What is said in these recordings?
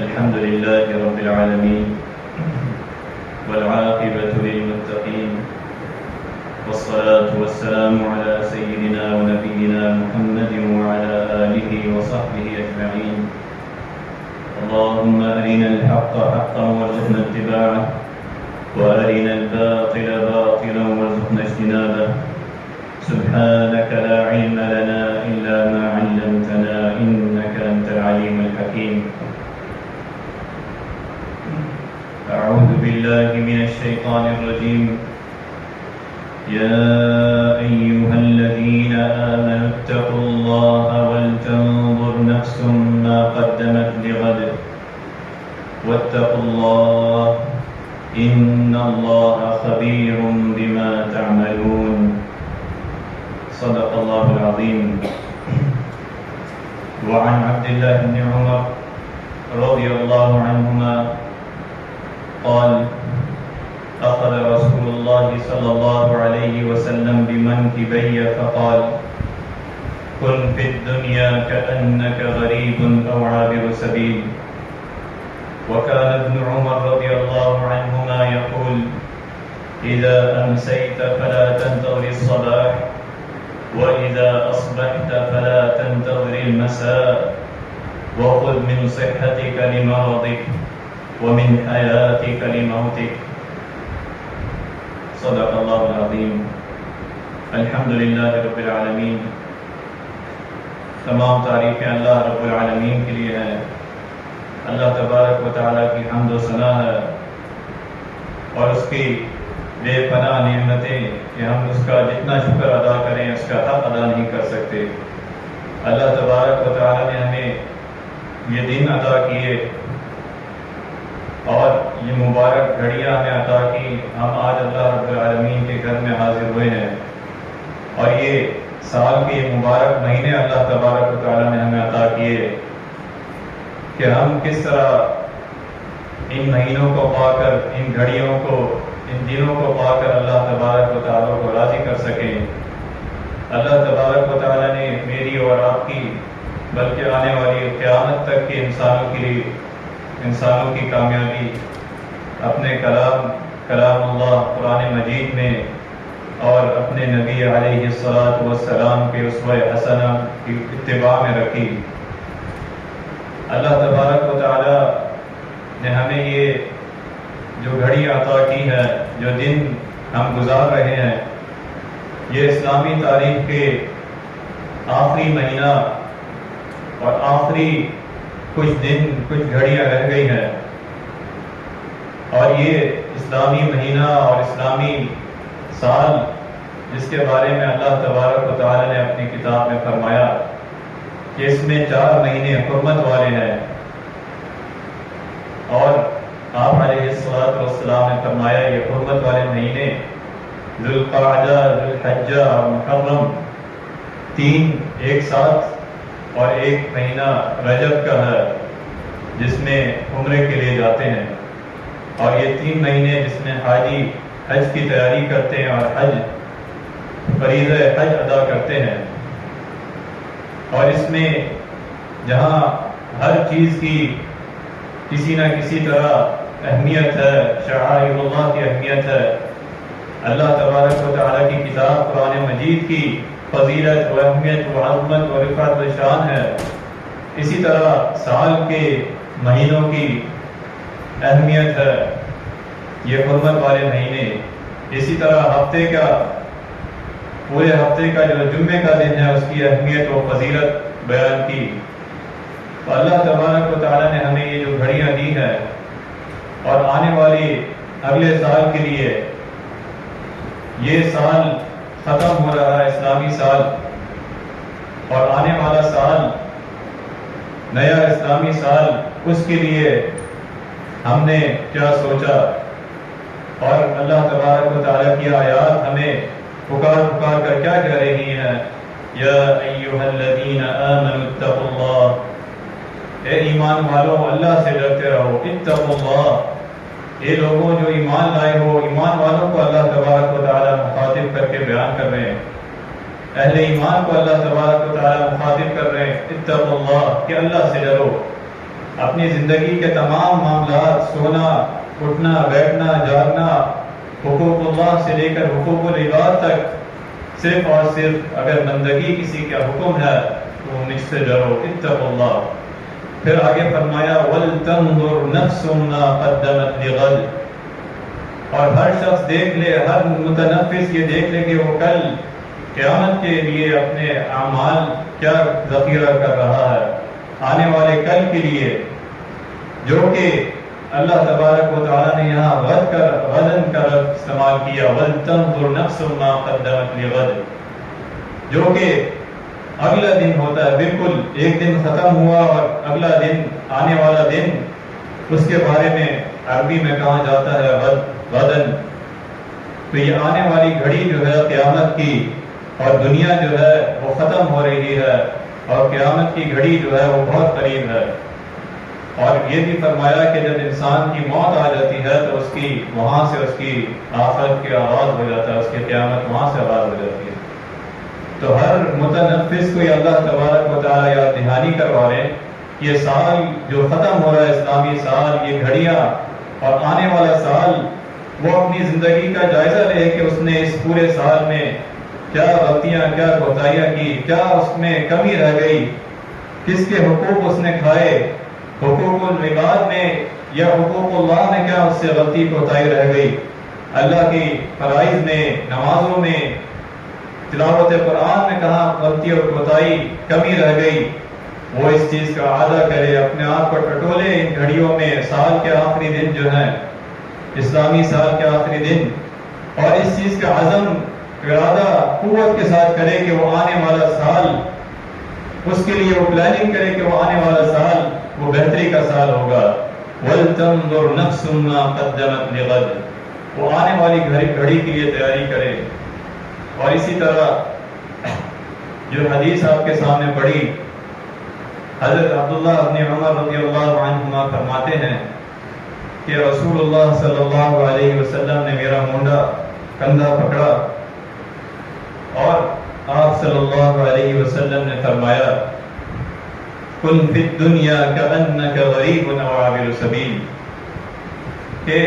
الحمد لله رب العالمين والعاقبة للمتقين والصلاة والسلام على سيدنا ونبينا محمد وعلى آله وصحبه أجمعين. اللهم أرنا الحق حقا وارزقنا اتباعه وأرنا الباطل باطلا وارزقنا اجتنابه. سبحانك لا علم لنا إلا ما علمتنا إنك أنت العليم الحكيم. أعوذ بالله من الشيطان الرجيم. يا أيها الذين آمنوا اتقوا الله ولتنظر نفس ما قدمت لغد واتقوا الله إن الله خبير بما تعملون. صدق الله العظيم. وعن عبد الله بن عمر رضي الله عنهما قال أخذ رسول الله صلى الله عليه وسلم بمنكبي فقال كن في الدنيا كأنك غريب أو عابر سبيل. وكان ابن عمر رضي الله عنهما يقول إذا أمسيت فلا تنتظر الصباح وإذا أصبحت فلا تنتظر المساء وخذ من صحتك لمرضك ومن حياتك لموتك. صدق اللہ العظیم. الحمدللہ رب العالمین. تمام تعریفیں اللہ رب العالمین کے لیے ہیں. اللہ تبارک و تعالیٰ کی حمد و ثنا ہے اور اس کی بے پناہ نعمتیں کہ ہم اس کا جتنا شکر ادا کریں اس کا حق ادا نہیں کر سکتے. اللہ تبارک و تعالیٰ نے ہمیں یہ دن عطا کیے اور یہ مبارک گھڑیاں ہمیں عطا کی. ہم آج اللہ رب العالمین کے گھر میں حاضر ہوئے ہیں اور یہ سال کے مبارک مہینے اللہ تبارک و تعالیٰ نے ہمیں عطا کیے کہ ہم کس طرح ان مہینوں کو پا کر، ان گھڑیوں کو، ان دنوں کو پا کر اللہ تبارک و تعالیٰ کو راضی کر سکیں. اللہ تبارک و تعالیٰ نے میری اور آپ کی بلکہ آنے والی قیامت تک کے انسانوں کی کامیابی اپنے کلام اللہ قرآن مجید میں اور اپنے نبی علیہ الصلاۃ والسلام کے اسوہ حسنہ کی اتباع میں رکھی. اللہ تبارک و تعالی نے ہمیں یہ جو گھڑی عطا کی ہے، جو دن ہم گزار رہے ہیں، یہ اسلامی تاریخ کے آخری مہینہ اور آخری کچھ دن، کچھ گھڑیاں رہ گئی ہیں اور یہ اسلامی مہینہ اور اسلامی سال جس کے بارے میں اللہ تبارک و تعالی نے اپنی کتاب میں فرمایا کہ اس میں 4 مہینے حرمت والے ہیں اور آپ علیہ الصلوۃ والسلام نے فرمایا یہ حرمت والے مہینے ذوالقعدہ، ذوالحجہ اور محرم، 3 ایک ساتھ اور ایک مہینہ رجب کا ہے جس میں عمرے کے لیے جاتے ہیں. اور یہ 3 مہینے جس میں حاجی حج کی تیاری کرتے ہیں اور فریضہ حج ادا کرتے ہیں. اور اس میں جہاں ہر چیز کی کسی نہ کسی طرح اہمیت ہے، شعائر اللہ کی اہمیت ہے، اللہ تبارک و تعالیٰ کی کتاب قرآن مجید کی فضیلت و اہمیت و عظمت و رفعت و شان ہے، اسی طرح سال کے مہینوں کی اہمیت ہے یہ حرمت والے مہینے. اسی طرح ہفتے کا، پورے ہفتے کا جو جمعے کا دن ہے اس کی اہمیت و فضیلت بیان کی. تو اللہ تبارک و تعالیٰ نے ہمیں یہ جو گھڑیاں دی ہیں اور آنے والی اگلے سال کے لیے، یہ سال ختم ہو رہا ہے اسلامی سال اور آنے والا سال نیا اسلامی سال، اس کے لیے ہم نے کیا سوچا اور اللہ تبارک و تعالیٰ کی آیات ہمیں پکار کر کیا کہہ رہی ہیں. یا ایھا الذین آمنوا اتقوا اللہ، اے ایمان والو اللہ سے ڈرتے رہو. اتقوا اللہ، اے لوگوں جو ایمان لائے ہو، ایمان والوں کو اللہ تبارک و تعالیٰ مخاطب کر رہے ہیں، اہل ایمان کو اللہ تبارک و تعالیٰ مخاطب کر رہے ہیں، اتقوا اللہ، کہ اللہ سے ڈرو، اپنی زندگی کے تمام معاملات، سونا اٹھنا بیٹھنا جاگنا، حقوق اللہ سے لے کر حقوق العباد تک، صرف اور صرف اگر بندگی کسی کا حکم ہے تو مجھ سے ڈرو، اتقوا اللہ۔ پھر آگے فرمایا وَلْتَنْظُرْ نَفْسٌ مَا قَدَّمَتْ لِغَدٍ، اور ہر شخص دیکھ لے، ہر متنفس یہ دیکھ لے کہ وہ کل قیامت کے لیے اپنے اعمال کیا ذخیرہ کر رہا ہے، آنے والے کل کے لیے، جو کہ اللہ تبارک و تعالیٰ نے یہاں غدن کا لفظ استعمال کیا، وَلْتَنْظُرْ نَفْسٌ مَا قَدَّمَتْ لِغَدٍ، جو کہ اگلا دن ہوتا ہے، بالکل ایک دن ختم ہوا اور اگلا دن، آنے والا دن، اس کے بارے میں عربی میں کہا جاتا ہے غدن۔ تو یہ آنے والی گھڑی جو ہے قیامت کی، اور دنیا جو ہے وہ ختم ہو رہی ہے، اور قیامت کی گھڑی جو ہے وہ بہت قریب ہے۔ اور یہ بھی فرمایا کہ جب انسان کی موت آ جاتی ہے تو اس کی وہاں سے اس کی آخرت کا آغاز ہو جاتا ہے، اس کی قیامت وہاں سے آغاز ہو جاتی ہے۔ تو ہر متنفس کو یہ اللہ تبارک و تعالیٰ یاد دہانی کروا رہے ہیں، یہ سال جو ختم ہو رہا ہے، اسلامی سال، یہ گھڑیاں اور آنے والا سال، وہ اپنی زندگی کا جائزہ لے کہ اس نے اس پورے سال میں کیا غلطیاں، کیا کوتاہیاں کی، کیا اس میں کمی رہ گئی، کس کے حقوق اس نے کھائے، حقوق العباد میں یا حقوق اللہ میں کیا اس سے غلطی کوتاہی رہ گئی، اللہ کی فرائض میں، نمازوں میں، تلاوت قرآن میں کہاں غلطی اور کوتاہی کمی رہ گئی، وہ اس چیز کا اعادہ کرے، اپنے آپ کو ٹٹولے ان گھڑیوں میں، سال کے آخری دن جو ہیں، اسلامی سال کے آخری دن، اور اس چیز کا عزم، ارادہ قوت کے ساتھ کرے کہ وہ آنے والا سال، اس کے لیے وہ پلاننگ کرے کہ وہ آنے والا سال وہ بہتری کا سال ہوگا۔ وَلْتَنْظُرْ نَفْسٌ مَا قَدَّمَتْ لِغَدٍ، وہ آنے والی گھڑی کے لیے تیاری کرے۔ اور اسی طرح جو حدیث آپ کے سامنے پڑھی، حضرت عبداللہ بن عمر رضی اللہ عنہما فرماتے ہیں کہ رسول اللہ صلی اللہ علیہ وسلم نے میرا مونڈا کندھا پکڑا اور آپ صلی اللہ علیہ وسلم نے فرمایا کن فی الدنیا کأنک غریب او عابر سبیل، کہ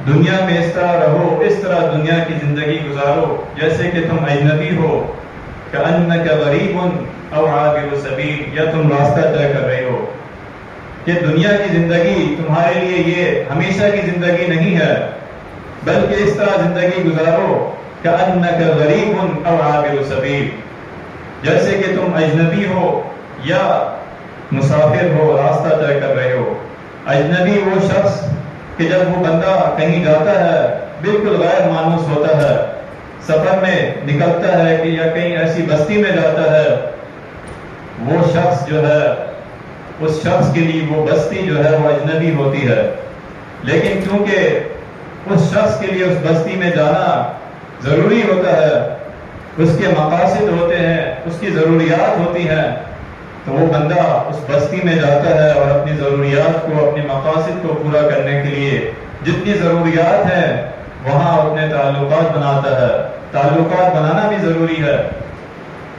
دنیا میں اس طرح رہو، اس طرح دنیا کی زندگی گزارو جیسے کہ تم اجنبی ہو، کأنک غریب او عابر سبیل، یا تم راستہ طے کر رہے ہو، کہ دنیا کی زندگی تمہارے لیے یہ ہمیشہ کی زندگی نہیں ہے، بلکہ اس طرح زندگی گزارو کأنک غریب او عابر سبیل، جیسے کہ تم اجنبی ہو یا مسافر ہو، راستہ طے کر رہے ہو۔ اجنبی وہ شخص کہ جب وہ بندہ کہیں جاتا ہے بالکل غیر مانوس ہوتا ہے، سفر میں نکلتا ہے کہ یا کہیں ایسی بستی میں جاتا ہے، وہ شخص جو ہے، اس شخص کے لیے وہ بستی جو ہے وہ اجنبی ہوتی ہے، لیکن کیونکہ اس شخص کے لیے اس بستی میں جانا ضروری ہوتا ہے، اس کے مقاصد ہوتے ہیں، اس کی ضروریات ہوتی ہیں، تو وہ بندہ اس بستی میں جاتا ہے اور اپنی ضروریات کو، اپنے مقاصد کو پورا کرنے کے لیے جتنی ضروریات ہیں وہاں اپنے تعلقات بناتا ہے۔ تعلقات بنانا بھی ضروری ہے،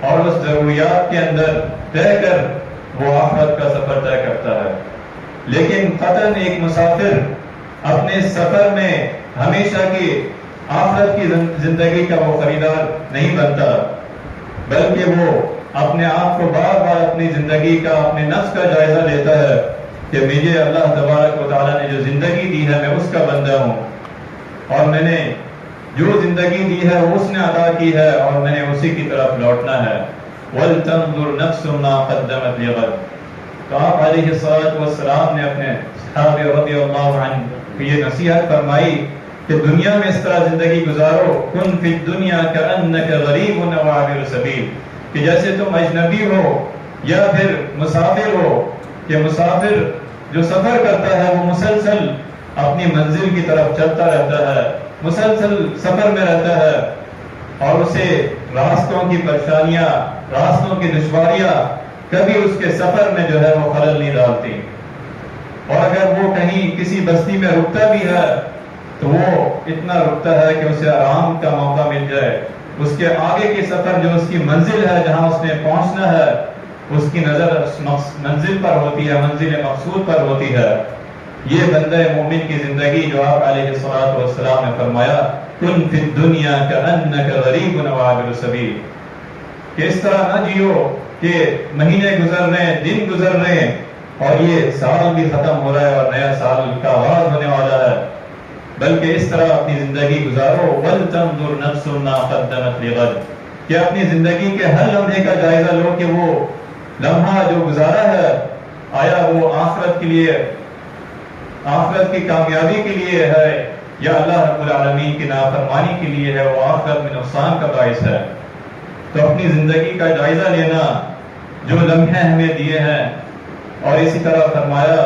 اور اس ضروریات کے اندر رہ کر وہ آخرت کا سفر طے کرتا ہے۔ لیکن قطعاً ایک مسافر اپنے سفر میں ہمیشہ کی آخرت کی زندگی کا وہ خریدار نہیں بنتا، بلکہ وہ اپنے آپ کو بار بار اپنی زندگی کا، اپنے نفس کا جائزہ لیتا ہے کہ مجھے اللہ تبارک و تعالیٰ نے جو زندگی دی ہے میں اس کا بندہ ہوں، اور میں نے جو زندگی دی ہے وہ اس نے عطا کی ہے، اور میں نے اسی کی طرف لوٹنا ہے۔ وَلْتَنْظُرْ نَفْسٌ مَا قَدَّمَتْ لِغَدٍ۔ تو آپ علیہ الصلوۃ والسلام نے اپنے صحابہ رضی اللہ عنہ کو یہ نصیحت فرمائی کہ دنیا میں اس طرح زندگی گزارو، کن فی الدنیا کأنک غریب او عابر سبیل، کہ جیسے تم اجنبی ہو یا پھر مسافر ہو، کہ مسافر جو سفر کرتا ہے وہ مسلسل اپنی منزل کی طرف چلتا رہتا ہے، مسلسل سفر میں رہتا ہے، اور اسے راستوں کی پریشانیاں، راستوں کی دشواریاں کبھی اس کے سفر میں جو ہے وہ خلل نہیں ڈالتی، اور اگر وہ کہیں کسی بستی میں رکتا بھی ہے تو وہ اتنا رکتا ہے کہ اسے آرام کا موقع مل جائے، اس کے آگے کی سفر جو اس کی منزل ہے جہاں اس نے پہنچنا ہے اس کی نظر اس منزل پر ہوتی ہے، منزل مقصود پر ہوتی ہے۔ یہ بندہ مومن کی زندگی جو آپ علیہ الصلوۃ والسلام نے فرمایا کن فی الدنیا کأنک غریب وعابر سبیل، کہ اس طرح نہ جیو کہ مہینے گزر رہے ہیں، دن گزر رہے ہیں اور یہ سال بھی ختم ہو رہا ہے اور نیا سال کا آغاز ہونے والا ہے، بلکہ اس طرح اپنی زندگی گزارو وَلْتَنْظُرْ نَفْسٌ مَا قَدَّمَتْ لِغَدٍ، کہ اپنی زندگی کے ہر لمحے کا جائزہ لو کہ وہ لمحہ جو گزارا ہے آیا وہ آخرت کے لیے، آخرت کی کامیابی کے لیے ہے یا اللہ رب العالمین کی نافرمانی کے لیے ہے، وہ آخرت میں نقصان کا باعث ہے۔ تو اپنی زندگی کا جائزہ لینا، جو لمحے ہمیں دیے ہیں، اور اسی طرح فرمایا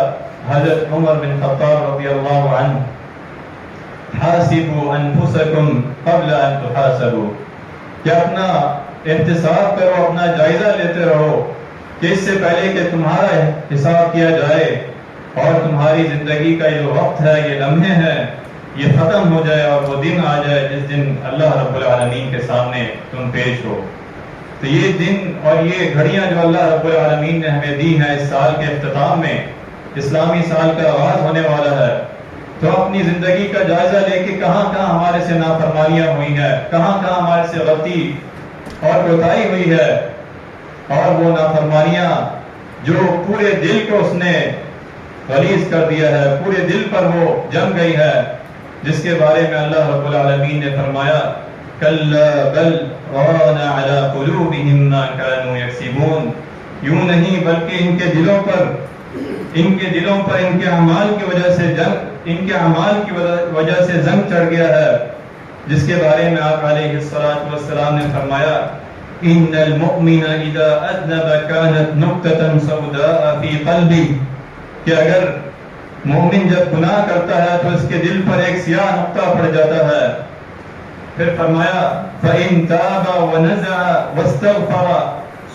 حضرت عمر بن خطاب رضی اللہ عنہ حاسبوا انفسکم قبل ان تحاسبوا، کہ اپنا احتساب کرو، اپنا جائزہ لیتے رہو کہ اس سے پہلے کہ تمہارا حساب کیا جائے اور تمہاری زندگی کا یہ وقت ہے، یہ لمحے ہیں، یہ ختم ہو جائے اور وہ دن آ جائے جس دن اللہ رب العالمین کے سامنے تم پیش ہو۔ تو یہ دن اور یہ گھڑیاں جو اللہ رب العالمین نے ہمیں دی ہیں اس سال کے اختتام میں، اسلامی سال کا آغاز ہونے والا ہے، تو اپنی زندگی کا جائزہ لے کے کہاں کہاں ہمارے سے نافرمانیاں ہوئی ہیں، کہاں کہاں ہمارے سے غلطی اور کوتاہی ہوئی ہے، اور وہ نافرمانیاں جو پورے دل کو اس نے غلیظ کر دیا ہے، پورے دل پر وہ جم گئی ہے، جس کے بارے میں اللہ رب العالمین نے فرمایا کَلَّا بَلْ رَانَ عَلَىٰ قُلُوبِهِمْ مَا كَانُوا يَكْسِبُونَ، یوں نہیں بلکہ ان کے دلوں پر ان کے اعمال کی وجہ سے زنگ چڑھ گیا ہے، جس کے بارے میں آپ علیہ الصلوۃ والسلام نے فرمایا ان المؤمن اذا اذنب كانت نقطة سوداء في قلبه، کہ اگر مومن جب گناہ کرتا ہے تو اس کے دل پر ایک سیاہ نقطہ پڑ جاتا ہے۔ پھر فرمایا فإن تاب ونزع واستغفر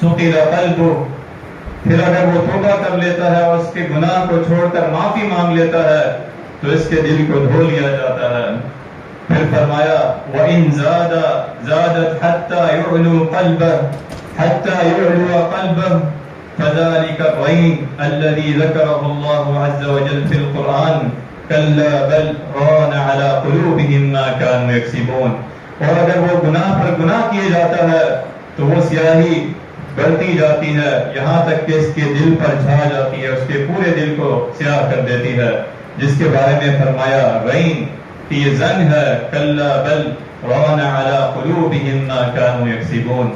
سقل قلبه، پھر اگر وہ توبہ کر لیتا ہے اور اس کے گناہ کو چھوڑ کر معافی مانگ لیتا ہے تو اس کے دل کو دھو لیا جاتا ہے۔ پھر فرمایا وَإِن زَادَتْ حَتَّى يُعْلُو قَلْبَهُ فَذَلِكَ الرَّيْنُ الَّذِي ذَكَرَهُ اللَّهُ عَزَّ وَجَلَّ فِي الْقُرْآنِ كَلَّا بَلْ رَانَ عَلَىٰ قُلُوبِهِمْ مَا كَانُوا يَكْسِبُونَ، اور اگر وہ گناہ پر گناہ کیے جاتا ہے تو وہ سیاہی بڑھتی جاتی ہے یہاں تک کہ اس کے دل پر چھا جاتی ہے، اس کے پورے دل کو سیاہ کر دیتی ہے، جس کے بارے میں فرمایا رین کہ یہ زنگ ہے کلا بل ران علی قلوبہم ما کانوا یکسبون۔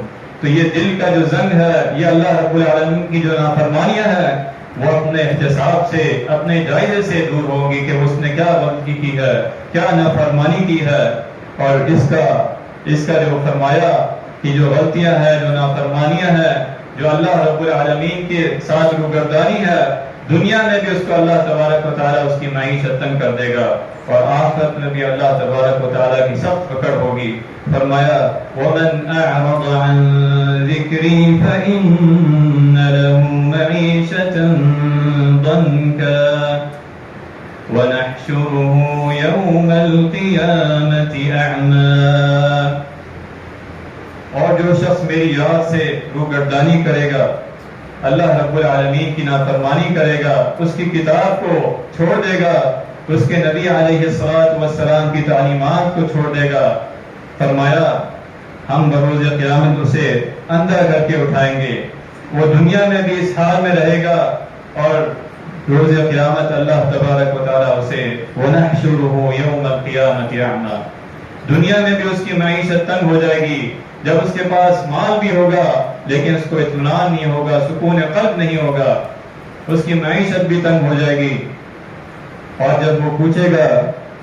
تو یہ دل کا جو زنگ ہے یہ اللہ رب العالمین کی جو نافرمانیاں ہیں وہ اپنے احتساب سے، اپنے جائزے سے دور ہوگی کہ اس نے کیا غلطی کی ہے، کیا نافرمانی کی ہے، اور اس کا جو فرمایا کہ جو غلطیاں ہیں، جو نافرمانیاں ہیں، جو اللہ رب العالمین کے ساتھ روگردانی ہے، دنیا میں بھی اس کو اللہ تبارک و تعالیٰ اس کی معیشت تنگ کر دے گا اور آخرت میں بھی اللہ تبارک و تعالیٰ کی سخت پکڑ ہوگی۔ فرمایا وَمَنْ أَعْرَضَ عَنْ ذِكْرِي فَإِنَّ لَهُ مَعِيشَةً ضَنْكًا وَنَحْشُرُهُ يَوْمَ الْقِيَامَةِ أَعْمَىٰ، اور جو شخص میری یاد سے روگردانی کرے گا، اللہ رب العالمین کی نافرمانی کرے گا، اس کی کتاب کو چھوڑ دے گا، اس کے نبی علیہ الصلوۃ والسلام کی تعلیمات کو چھوڑ دے گا، فرمایا ہم بروز قیامت اسے اندھا کر کے اٹھائیں گے، وہ دنیا میں بھی اس حال میں رہے گا اور روز قیامت اللہ تبارک و تعالیٰ اسے وَنَحْشُرُهُ يَوْمَ الْقِيَامَةِ أَعْمَىٰ، دنیا میں بھی اس کی معیشت تنگ ہو جائے گی، جب اس کے پاس مال بھی ہوگا لیکن اس کو اطمینان نہیں ہوگا، سکون قلب نہیں ہوگا، اس کی معیشت بھی تنگ ہو جائے گی، اور جب وہ پوچھے گا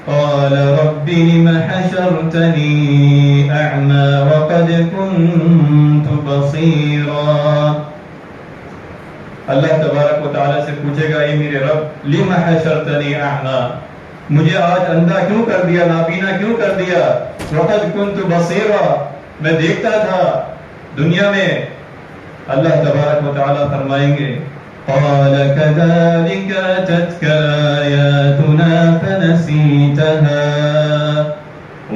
قَالَ رَبِّ لِمَ حَشَرْتَنِي أَعْمَىٰ وَقَدْ كُنْتُ بَصِيرًا، اللہ تبارک و تعالیٰ سے پوچھے گا اے میرے رب لِمَ حَشَرْتَنِي أَعْمَىٰ، مجھے آج اندھا کیوں کر دیا، نابینا کیوں کر دیا، وَقَدْ كُنْتُ بَصِيرًا، میں دیکھتا تھا دنیا میں۔ اللہ تبارک و تعالیٰ فرمائیں گے قَالَ كَذَلِكَ أَتَتْكَ آيَاتُنَا فَنَسِيتَهَا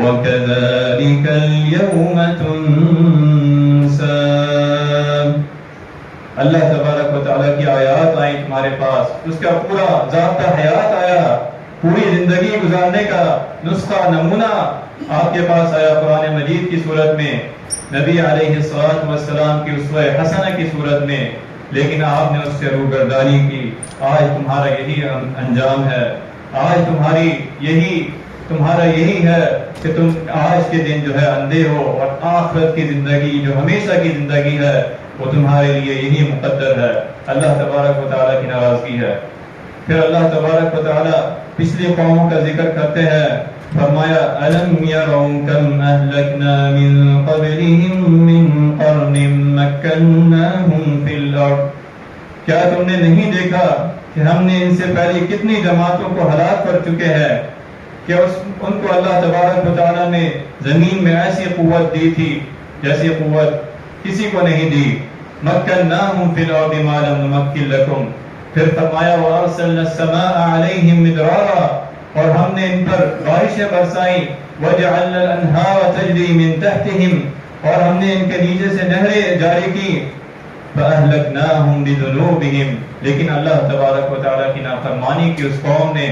وَكَذَلِكَ الْيَوْمَ تُنْسَى۔ اللہ تبارک و تعالیٰ کی آیات آئیں تمہارے پاس، اس کا پورا ضابطہ حیات آیا، پوری زندگی گزارنے کا نسخہ نمونہ آپ کے پاس آیا قرآن مجید کی صورت میں، نبی علیہ السلام کی اسوہ حسنہ کی صورت میں، لیکن آپ نے اس سے روگردانی کی۔ آج تمہارا یہی انجام ہے، آج تمہارا یہی ہے کہ تم آج کے دن جو ہے اندھے ہو، اور آخرت کی زندگی جو ہمیشہ کی زندگی ہے وہ تمہارے لیے یہی مقدر ہے۔ اللہ تبارک و تعالیٰ کی ناراضگی ہے۔ پھر اللہ تبارک و تعالیٰ پچھلی قوموں کا ذکر کرتے ہیں، فرمایا أَلَمْ يَرَوْا كَمْ أَهْلَكْنَا مِنْ قَبْلِهِمْ مِنْ قَرْنٍ مَكَّنَّاهُمْ فِي الْأَرْضِ، کیا تم نے نہیں دیکھا کہ ہم نے ان سے پہلے کتنی جماعتوں کو ہلاک کر چکے ہیں، کہ ان کو اللہ تبارک و تعالیٰ نے زمین میں ایسی قوت دی تھی جیسی قوت کسی کو نہیں دی۔ مَكَّنَّاهُمْ فِي الْأَرْضِ مَا لَمْ نُمَكِّن لَكُمْ، پھر فرمایا وَأَرْسَلْنَا السَّمَاءَ عَلَيْهِمْ مِدْرَارًا، اور ہم نے ان پر بارشیں برسائیں، وَجَعَلْنَا الْأَنْهَارَ تَجْرِي مِنْ تَحْتِهِمْ، اور ہم نے ان کے نیچے سے نہریں جاری کی، فَأَهْلَكْنَاهُمْ بِذُنُوبِهِمْ، لیکن اللہ تبارک و تعالیٰ کی نافرمانی کی اس قوم نے،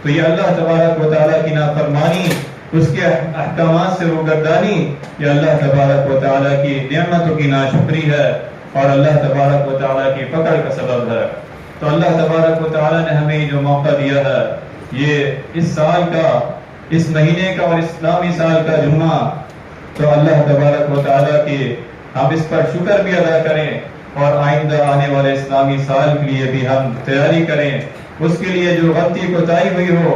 تو یہ اللہ تبارک و تعالیٰ کی نافرمانی، اس کے احکامات سے روگردانی، یہ اللہ تبارک و تعالیٰ کی نعمتوں کی ناشکری ہے، اور اللہ تبارک و تعالیٰ کی پکڑ کا سبب ہے۔ تو اللہ تبارک و تعالیٰ نے ہمیں جو موقع دیا ہے، یہ اس سال کا، اس مہینے کا اور اسلامی سال کا جمعہ، تو اللہ تبارک و تعالیٰ کے ہم اس پر شکر بھی ادا کریں، اور آئندہ آنے والے اسلامی سال کے لیے بھی ہم تیاری کریں، اس کے لیے جو غلطی کوتاہی ہوئی ہو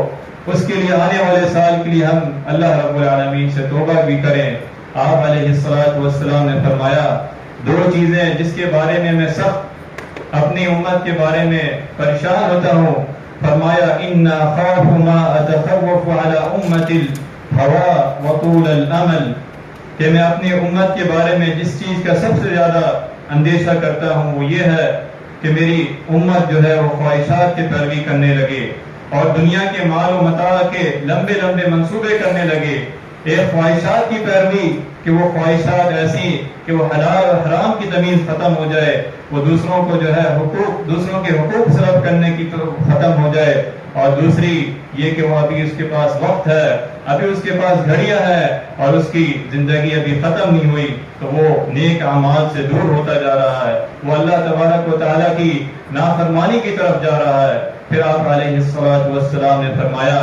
اس کے لیے آنے والے سال کے لیے ہم اللہ رب العالمین سے توبہ بھی کریں۔ آپ علیہ السلام نے فرمایا دو چیزیں جس کے بارے میں میں سخت اپنی امت کے بارے میں پریشان ہوتا ہوں، فرمایا اِنَّ أَخَافُ مَا أَتَخَوَّفُ عَلَى أُمَّةِ الْهَوَى وَطُولَ الْأَمَلِ، کہ میں اپنی امت کے بارے میں جس چیز کا سب سے زیادہ اندیشہ کرتا ہوں وہ یہ ہے کہ میری امت جو ہے وہ خواہشات کی پیروی کرنے لگے، اور دنیا کے مال و متاع کے لمبے لمبے منصوبے کرنے لگے، ایک خواہشات کی پیروی کہ وہ خواہشات ایسی کہ وہ حلال اور حرام کی تمیز ختم ہو جائے، وہ دوسروں کو جو ہے دوسروں کے حقوق سلب کرنے کی تو ختم ہو جائے، اور دوسری یہ کہ وہ ابھی اس کے پاس وقت ہے، ابھی اس کے پاس گھڑیاں ہیں، اور اس کی زندگی ابھی ختم نہیں ہوئی، تو وہ نیک اعمال سے دور ہوتا جا رہا ہے، وہ اللہ تبارک و تعالیٰ کی نافرمانی کی طرف جا رہا ہے۔ پھر آپ علیہ السلام نے فرمایا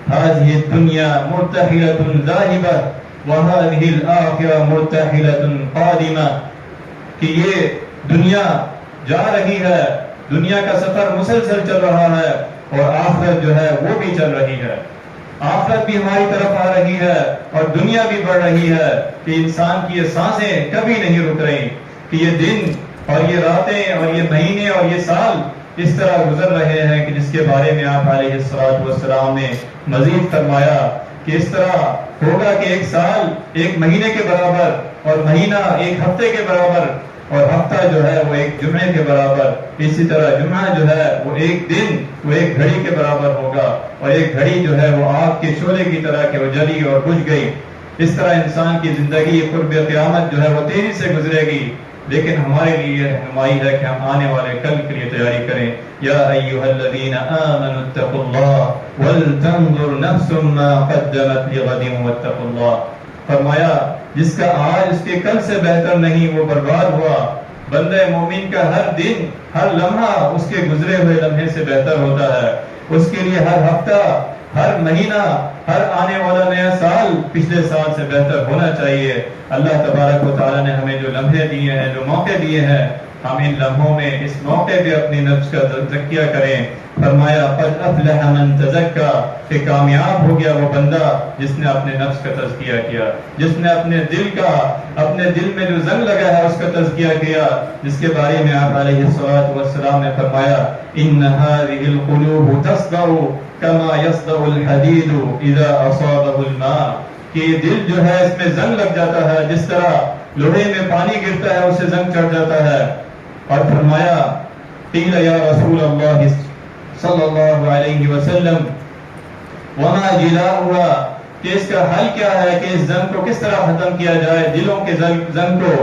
هذه الدنيا مرتحلة ذاهبة وهذه الآخرة مرتحلة قادمة، کہ یہ دنیا جا رہی ہے، دنیا کا سفر مسلسل چل رہا ہے، اور آخرت جو ہے وہ بھی چل رہی ہے، آخرت بھی ہماری طرف آ رہی ہے، اور دنیا بھی بڑھ رہی ہے، کہ انسان کی یہ سانسیں کبھی نہیں رک رہی، کہ یہ دن اور یہ راتیں اور یہ مہینے اور یہ سال اس طرح گزر رہے ہیں کہ جس کے بارے میں آپ علیہ السلام نے مزید فرمایا کہ اس طرح ہوگا کہ ایک سال ایک مہینے کے برابر، اور مہینہ ایک ہفتے کے برابر، اور ہفتہ جو ہے وہ ایک جمعے کے برابر، اسی طرح جمعہ جو ہے وہ ایک دن وہ ایک گھڑی کے برابر ہوگا، اور ایک گھڑی جو ہے وہ آگ کے شعلے کی طرح کہ وہ جلی اور بجھ گئی۔ اس طرح انسان کی زندگی قرب قیامت جو ہے وہ تیزی سے گزرے گی، لیکن ہمارے لیے رہنمائی ہے کہ ہم آنے والے کل کے لیے تیاری کریں۔ یا ایھا الذین آمنوا اتقوا اللہ ولتنظر نفس ما قدمت لغد واتقوا اللہ، فرمایا جس کا آج اس کے کل سے بہتر نہیں وہ برباد ہوا۔ بندہ مومن کا ہر دن ہر لمحہ اس کے گزرے ہوئے لمحے سے بہتر ہوتا ہے، اس کے لیے ہر ہفتہ ہر مہینہ ہر آنے والا نیا سال پچھلے سال سے بہتر ہونا چاہیے۔ اللہ تبارک و تعالیٰ نے ہمیں جو لمحے دیے ہیں، جو موقع دیے ہیں، ہم ان لمحوں میں اس موقع پہ اپنی نفس کا تزکیہ کریں۔ فرمایا قد افلح من تزکا، کہ کامیاب ہو گیا وہ بندہ جس نے اپنے نفس کا تزکیہ کیا، جس نے اپنے دل میں جو زنگ لگا ہے اس کا تزکیہ کیا، جس کے بارے میں آپ علیہ السلام نے فرمایا ان هذه القلوب تصدع كما يصدع الحديد اذا اصابه الماء، کہ یہ دل جو ہے اس میں زنگ لگ جاتا ہے، جس طرح لوہے میں پانی گرتا ہے اسے زنگ چڑھ جاتا ہے۔ اور فرمایا قیل یا رسول اللہ صلی اللہ علیہ وسلم وما جلاؤها، کہ اس کا حل کیا ہے، کہ اس زنگ کو کس طرح ختم کیا جائے، دلوں کے زنگ کو.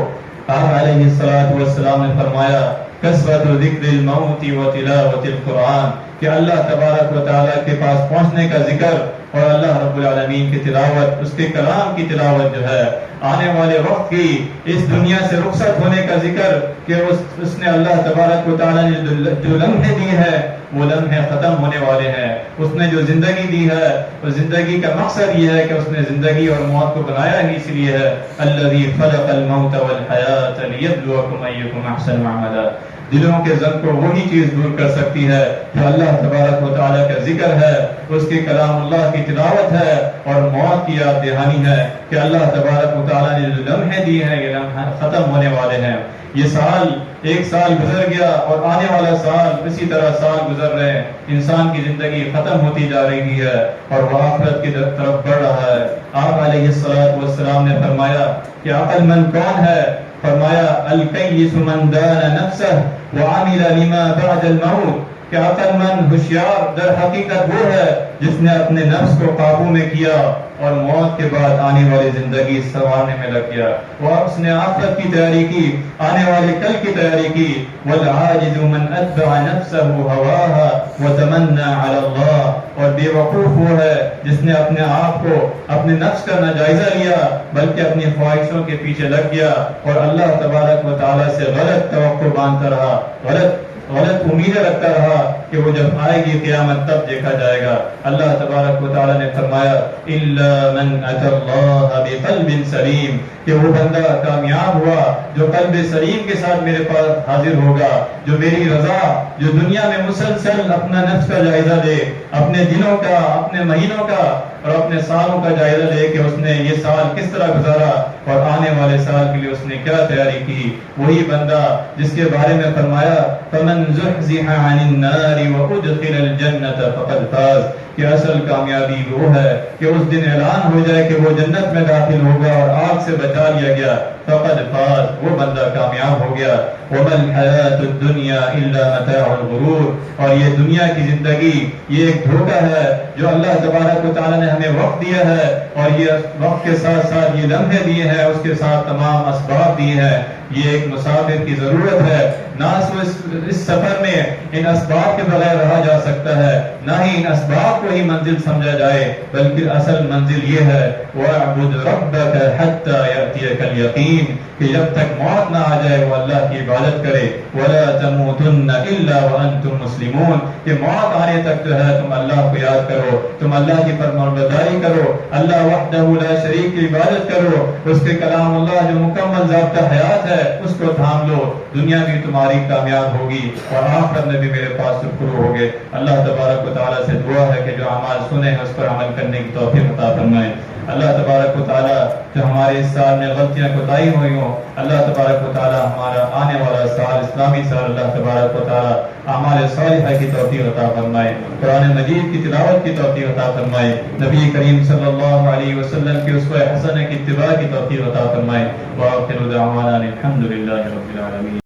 آپ علیہ الصلوۃ والسلام نے فرمایا کثرت ذکر الموت و تلاوت القرآن، کہ اللہ تبارک و تعالیٰ کے پاس پہنچنے کا ذکر اور اللہ رب العالمین کی تلاوت، اس کے کلام کی تلاوت جو ہے، آنے والے وقت کی اس دنیا سے رخصت ہونے کا ذکر، کہ اس نے اللہ تبارک و تعالیٰ نے جو لمحے دی ہے وہ لمحے ختم ہونے والے ہیں. اس نے جو زندگی دی ہے وہ زندگی کا مقصد یہ ہے کہ اس نے زندگی اور موت کو بنایا ہی اس لیے ہے. الذی خلق الموت والحیات لیبلوکم ایکم احسن عملا. دلوں کے زنگ کو وہی چیز دور کر سکتی ہے جو اللہ تبارک و تعالیٰ کا ذکر ہے، اس کے کلام اللہ کی تلاوت ہے اور موت کی یاد دہانی ہے کہ اللہ تبارک و تعالیٰ نے جو لمحے دیے ہیں یہ لمحے ختم ہونے والے ہیں. یہ سال، ایک سال گزر گیا اور آنے والا سال اسی طرح سال گزر رہے ہیں. انسان کی زندگی ختم ہوتی جا رہی ہے اور وہ آخرت کی طرف بڑھ رہا ہے. آپ علیہ الصلوۃ والسلام نے فرمایا کہ عقل مند کون ہے؟ فرمایا الکیس من دان نفسہ وعمل لما بعد الموت، کہ عقل مند ہوشیار در حقیقت وہ ہے جس نے اپنے نفس کو قابو میں کیا اور موت کے بعد آنے والی زندگی سنوارنے میں لگ گیا، اور اس نے آخرت کی تیاری کی، آنے والے کل کی تیاری کی. والعاجز من اتبع نفسه هواها وتمنى على الله، اور بے وقوف وہ ہے جس نے اپنے آپ کو، اپنے نفس کا نہ جائزہ لیا بلکہ اپنی خواہشوں کے پیچھے لگ گیا اور اللہ تبارک و تعالیٰ سے غلط توقع باندھتا رہا، غلط امیدیں رکھتا رہا کہ وہ جب آئے گی قیامت تب دیکھا جائے گا. اللہ تبارک و تعالیٰ نے فرمایا الا من اتى الله بقلب سلیم، کہ وہ بندہ کامیاب ہوا جو قلب سلیم کے ساتھ میرے پاس حاضر ہوگا، جو میری رضا، جو دنیا میں مسلسل اپنا نفس کا جائزہ لے، اپنے دنوں کا، اپنے مہینوں کا اور اپنے سالوں کا جائزہ لے کہ اس نے یہ سال کس طرح گزارا اور آنے والے سال کے لیے اس نے کیا تیاری کی. وہی بندہ جس کے بارے میں فرمایا فمن زحزح عن النار وادخل الجنة فقد فاز، کہ اصل کامیابی وہ ہے کہ اس دن اعلان ہو جائے کہ وہ جنت میں داخل ہوگا اور آگ سے بچا لیا گیا. فقد فاز، وہ بندہ کامیاب ہو گیا. وما الحیات الدنیا الا متاع الغرور، اور یہ دنیا کی زندگی یہ ایک دھوکہ ہے جو اللہ تبارک و تعالیٰ نے ہمیں وقت دیا ہے، اور یہ وقت کے ساتھ ساتھ یہ لمحے دیے ہیں، اس کے ساتھ تمام اسباب دیے ہیں. یہ ایک مسافر کی ضرورت ہے، نہ اس سفر میں ان اسباب کے بغیر رہا جا سکتا ہے، نہ ہی ان اسباب کو ہی منزل سمجھا جائے، بلکہ اصل منزل یہ ہے وَاعْبُدْ رَبَّكَ حَتَّى يَأْتِيَكَ الْيَقِينُ، کہ جب تک موت نہ آ جائے وہ اللہ کی عبادت کرے. وَلَا تَمُوتُنَّ إِلَّا وَأَنْتُمْ مُسْلِمُونَ، کہ موت آنے تک جو ہے تم اللہ کو یاد کرو، تم اللہ کی فرمانبرداری کرو، اللہ وحدہ لا شریک کی عبادت کرو، اس کے کلام اللہ جو مکمل ضابطہ حیات ہے اس کو تھام لو. دنیا بھی تمہاری کامیاب ہوگی اور آخرت میں بھی میرے پاس شکر ہوگے. اللہ تبارک و تعالیٰ سے دعا ہے کہ جو اعمال سنے ہیں اس پر عمل کرنے کی توفیق عطا فرمائے. اللہ تبارک و تعالیٰ جو ہمارے اس سال میں غلطیاں کوتاہی ہوئی ہوں، اللہ تبارک و تعالیٰ ہمارا آنے والا سال اسلامی سال اللہ تبارک و تعالیٰ اعمال صالحہ کی توفیق عطا فرمائے، قرآن مجید کی تلاوت کی توفیق عطا فرمائے، نبی کریم صلی اللہ علیہ وسلم کی اسوہ حسنہ کی اتباع کی توفیق عطا فرمائے. وآخر دعوانا الحمد للہ رب العالمین.